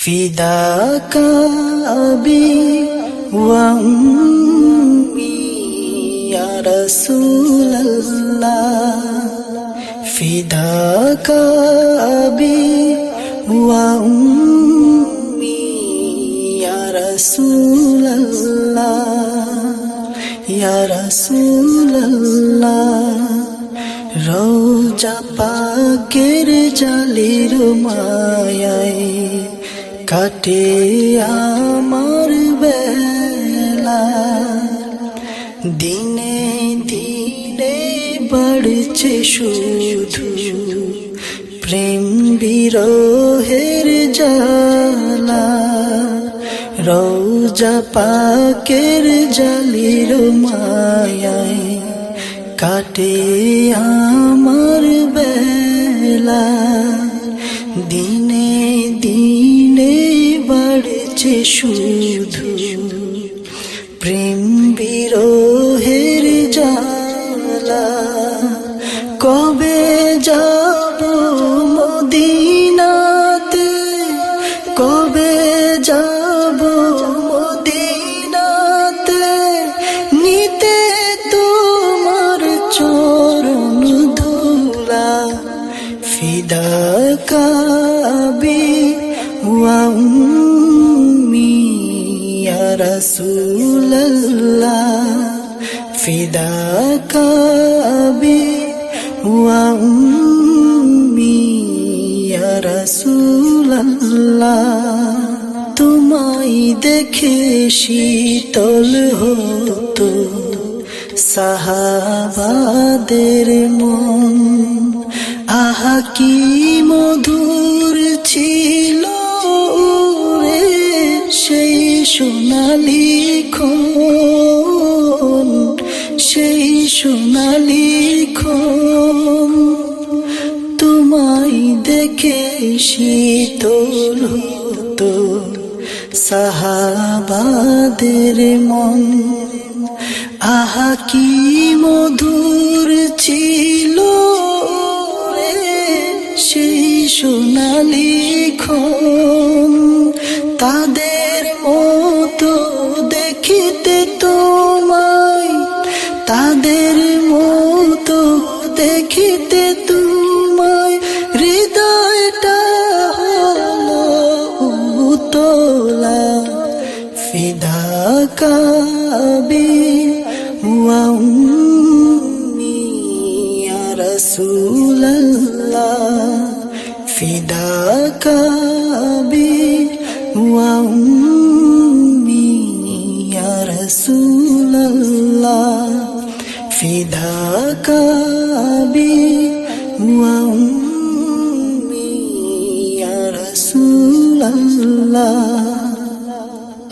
فداك أبي وأمي يا رسول الله فداك أبي وأمي يا رسول الله يا رسول الله রওজা পাকের জালির মায়ায় কাটে আমার বেলা দিনে দিনে বাড়ছে শুধু প্রেম বিরহের জ্বালা রওজা পাকের জালির মায়ায় কাটে আমার বেলা দিনে দিনে বাড়ছে শুধু প্রেম বিরহের জ্বালা কবে যাব মদিনাতে কবে যাব মদিনাতে নিতে তোমার চরণ ধুলা فداك أبي وأمي يا رسول الله فداك أبي وأمي يا رسول الله তোমায় দেখে শীতল হতো সাহাবাদের মন আহা কি মধুর ছিল রে সেই সোনালি ক্ষণ সেই সোনালি ক্ষণ তোমায় দেখে শীতল হতো সাহাবাদের মন আহা কি মধুর ছিল সেই সোনালি ক্ষণ তাদের মতো দেখিতে তোমায় তাদের মতো দেখিতে তোমায় হৃদয়টা হলো উতলা فداك أبي وأمي يا رسول الله فداك أبي وأمي يا رسول الله فداك أبي وأمي يا رسول الله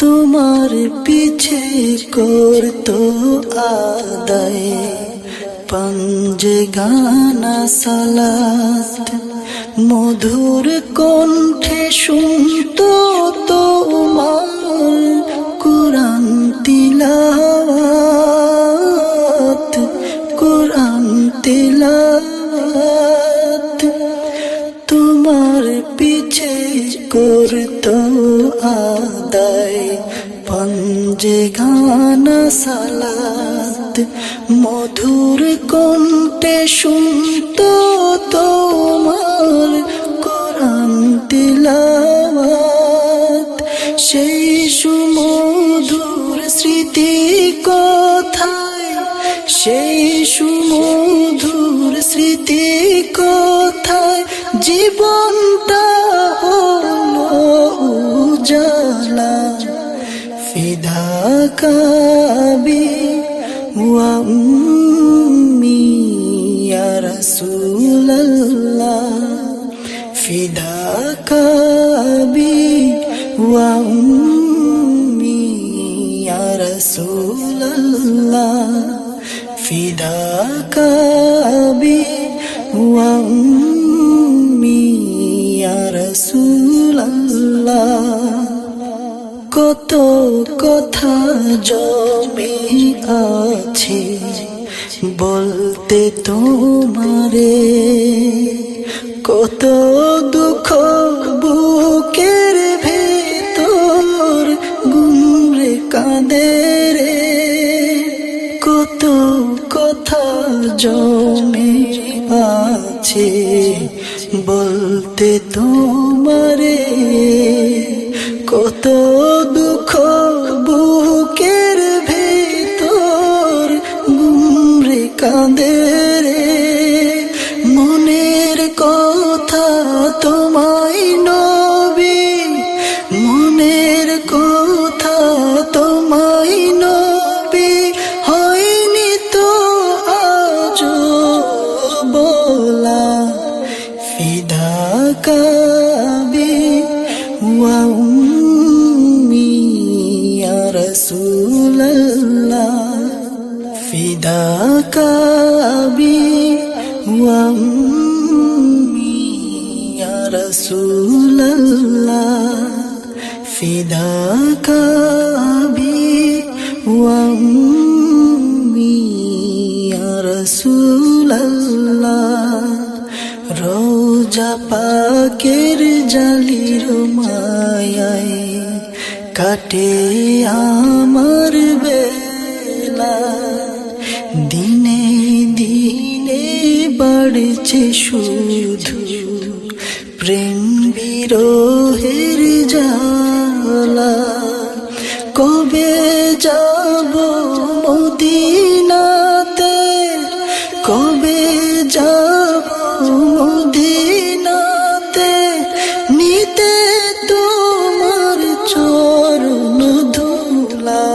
তোমার পিছে করতো আদায় পঞ্জে গানা সালাত মধুর কণ্ঠে শুনতো তোমার কুরআন তিলাওয়াত কুরআন তিলাওয়াত তোমার পিছে করতো আদায় পঞ্জে গানা সালাত মধুর কণ্ঠে শুনতো তোমার কোরআন তিলাওয়াত সেই সুমধুর স্মৃতি কোথায় সেই সুমধুর স্মৃতি কোথায় জীবনটা হলো উজালা فداك أبي وأمي يا رسول الله فداك أبي وأمي يا رسول الله فداك أبي وأمي يا رسول الله কত কথা জমে আছে বলতে তোমারে কত দুঃখ বুকের ভেতরে কাঁদে রে, কত কথা জমে আছে বলতে তোমারে, কত দুঃখ বুকের ভেতর গুমরে কাঁদে রে, মনের কথা তোমায় নবী, মনের কথা তোমায় নবী, হয়নি তো আজ বলা, ফিদাকা বি ওয়া উম্মি ইয়া রাসূলুল্লাহ, ফিদাকা বি ওয়া উম্মি ইয়া রাসূলুল্লাহ, ফিদাকা বি ওয়া উম্মি ইয়া রাসূলুল্লাহ। রোজা পাকের জালির মায়ায় কাটে আমার বেলা, দিনে দিনে বাড়ছে শুধু প্রেম বিরহের জ্বালা, কবে যাব মদিনাতে, কবে যাব মদিনাতে, নিতে তোমার চরণ ধুলা,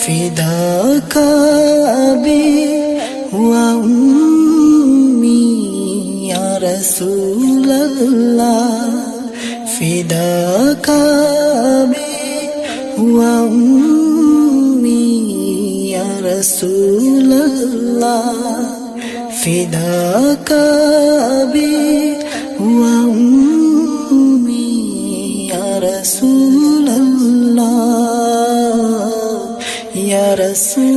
ফিদাকা বি ওয়া উম্মি ইয়া রাসূলুল্লাহ, ফিদাকা বি ওয়া উম্মি ইয়া রাসূলুল্লাহ, ফিদাকা বি ওয়া উম্মি ইয়া রাসূলুল্লাহ, ইয়া রাসূল